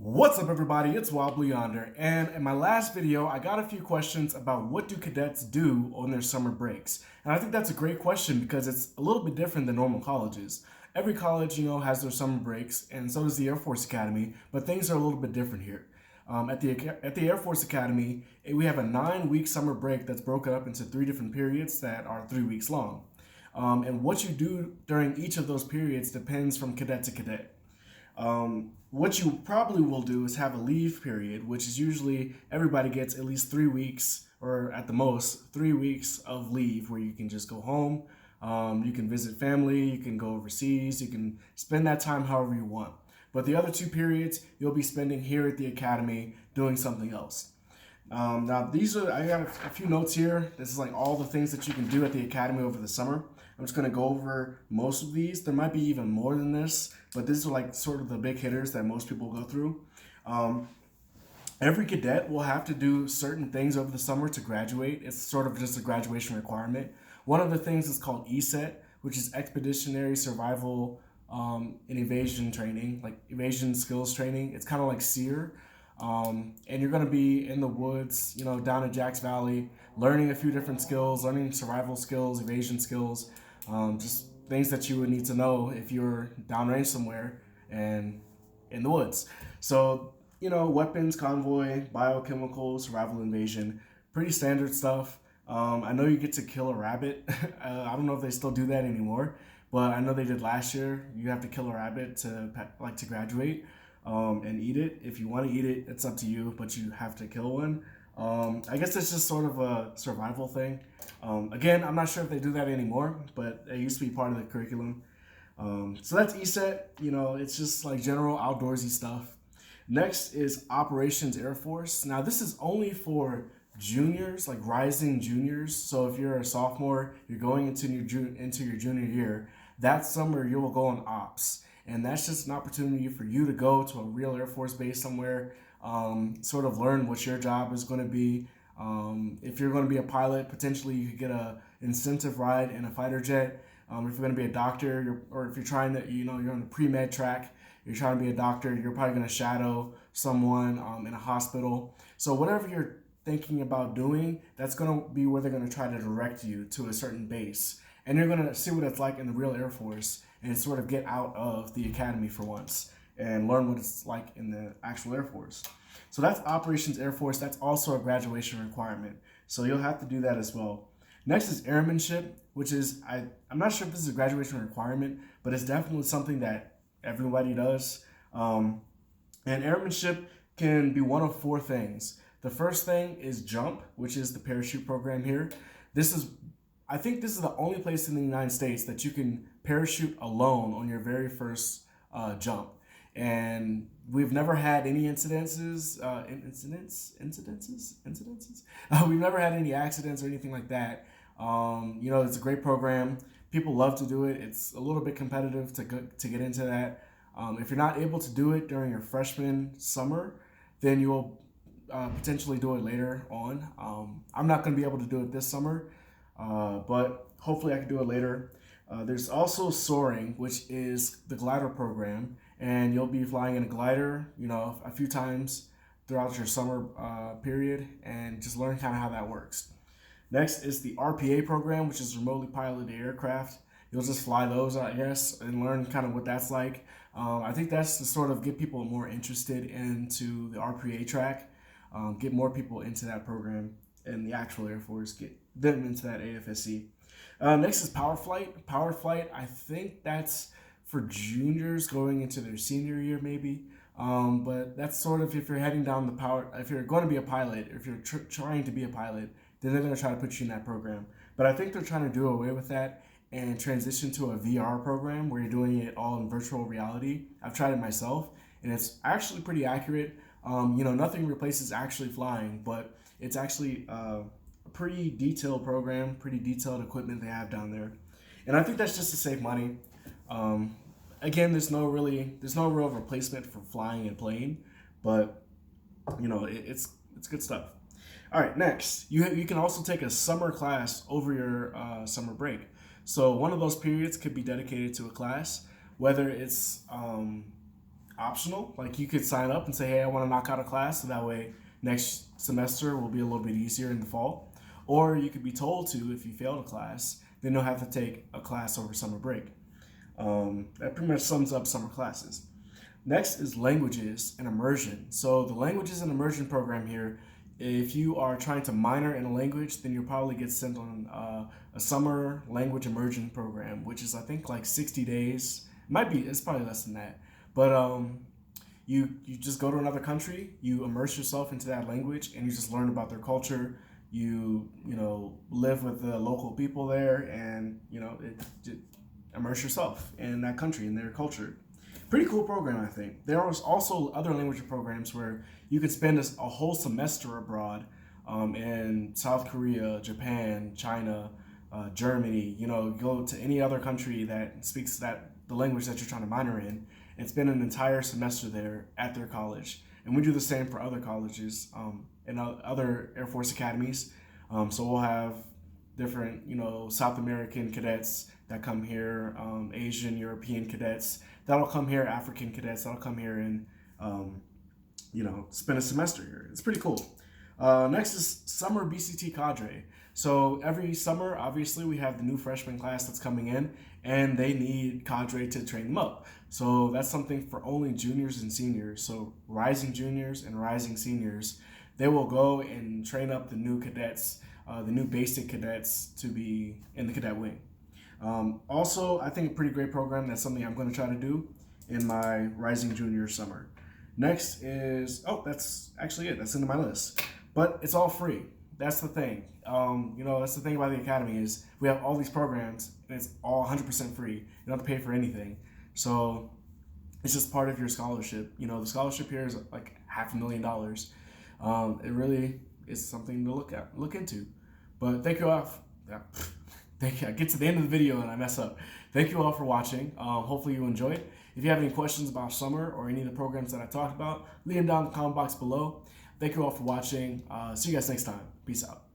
What's up everybody, it's Wobbly Yonder, and in my last video I got a few questions about what do cadets do on their summer breaks. And I think that's a great question because it's a little bit different than normal colleges. Every college, has their summer breaks, and so does the Air Force Academy, but things are a little bit different here. At the Air Force Academy, we have a 9-week summer break that's broken up into 3 different periods that are 3 weeks long. And what you do during each of those periods depends from cadet to cadet. What you probably will do is have a leave period, which is usually everybody gets at least 3 weeks, or at the most 3 weeks of leave where you can just go home. You can visit family, you can go overseas, you can spend that time however you want. But the other 2 periods you'll be spending here at the academy doing something else. Now I got a few notes here. This is like all the things that you can do at the academy over the summer. I'm just gonna go over most of these. There might be even more than this, but these are like sort of the big hitters that most people go through. Every cadet will have to do certain things over the summer to graduate. It's sort of just a graduation requirement. One of the things is called ESET, which is Expeditionary Survival and Evasion Training, like evasion skills training. It's kind of like SEER. And you're going to be in the woods, down in Jax Valley, learning a few different skills, learning survival skills, evasion skills, just things that you would need to know if you're downrange somewhere and in the woods. So, weapons, convoy, biochemical, survival, invasion, pretty standard stuff. I know you get to kill a rabbit. I don't know if they still do that anymore, but I know they did last year. You have to kill a rabbit to graduate. And eat it. If you want to eat it, it's up to you, but you have to kill one. I guess it's just sort of a survival thing. Again, I'm not sure if they do that anymore, but it used to be part of the curriculum. So that's ESET. It's just like general outdoorsy stuff. Next is Operations Air Force. Now, this is only for juniors, like rising juniors. So if you're a sophomore, you're going into your junior year, that summer you will go on ops. And that's just an opportunity for you to go to a real Air Force base somewhere, sort of learn what your job is going to be. If you're going to be a pilot, potentially you could get a incentive ride in a fighter jet. If you're going to be a doctor, or if you're trying to, you're on the pre-med track, you're trying to be a doctor, you're probably going to shadow someone in a hospital. So whatever you're thinking about doing, that's going to be where they're going to try to direct you to a certain base. And you're going to see what it's like in the real Air Force and sort of get out of the academy for once and learn what it's like in the actual Air Force. So that's Operations Air Force. That's also a graduation requirement. So you'll have to do that as well. Next is airmanship, which is, I'm not sure if this is a graduation requirement, but it's definitely something that everybody does. And airmanship can be one of 4 things. The first thing is jump, which is the parachute program here. I think this is the only place in the United States that you can parachute alone on your very first jump. And we've never had any incidences. We've never had any accidents or anything like that. It's a great program. People love to do it. It's a little bit competitive to get into that. If you're not able to do it during your freshman summer, then you will potentially do it later on. I'm not going to be able to do it this summer. But hopefully I can do it later. There's also soaring, which is the glider program, and you'll be flying in a glider, a few times throughout your summer period, and just learn kind of how that works. Next is the RPA program, which is remotely piloted aircraft. You'll just fly those, I guess, and learn kind of what that's like. I think that's to sort of get people more interested into the RPA track, get more people into that program and the actual Air Force, get them into that AFSC. Next is Power Flight. Power Flight, I think that's for juniors going into their senior year maybe. But that's sort of if you're heading down the if you're going to be a pilot, if you're trying to be a pilot, then they're going to try to put you in that program. But I think they're trying to do away with that and transition to a VR program where you're doing it all in virtual reality. I've tried it myself, and it's actually pretty accurate. Nothing replaces actually flying, but it's actually a pretty detailed program, pretty detailed equipment they have down there. And I think that's just to save money. Again, there's no real replacement for flying a plane, but it's good stuff. All right, next, you can also take a summer class over your summer break. So one of those periods could be dedicated to a class, whether it's optional. Like you could sign up and say, hey, I want to knock out a class, so that way next semester will be a little bit easier in the fall. Or you could be told to, if you failed a class, then you'll have to take a class over summer break. That pretty much sums up summer classes. Next is languages and immersion. So the languages and immersion program here, if you are trying to minor in a language, then you'll probably get sent on a summer language immersion program, which is I think like 60 days. It's probably less than that. But you just go to another country, you immerse yourself into that language, and you just learn about their culture. You live with the local people there, and immerse yourself in that country, in their culture. Pretty cool program, I think. There are also other language programs where you could spend a whole semester abroad in South Korea, Japan, China, Germany. Go to any other country that speaks the language that you're trying to minor in, and spend an entire semester there at their college. And we do the same for other colleges and other Air Force academies. So we'll have different, South American cadets that come here, Asian, European cadets that'll come here, African cadets that'll come here and, spend a semester here. It's pretty cool. Next is summer BCT cadre. So every summer, obviously, we have the new freshman class that's coming in, and they need cadre to train them up. So that's something for only juniors and seniors. So rising juniors and rising seniors, they will go and train up the new cadets, the new basic cadets to be in the cadet wing. Also, I think a pretty great program. That's something I'm going to try to do in my rising junior summer. Next is, that's actually it. That's into my list. But it's all free. That's the thing. That's the thing about the academy is we have all these programs and it's all 100% free. You don't have to pay for anything. So it's just part of your scholarship. The scholarship here is like $500,000. It really is something to look into. But thank you all. Thank you. I get to the end of the video and I mess up. Thank you all for watching. Hopefully you enjoyed. If you have any questions about summer or any of the programs that I talked about, leave them down in the comment box below. Thank you all for watching. See you guys next time. Peace out.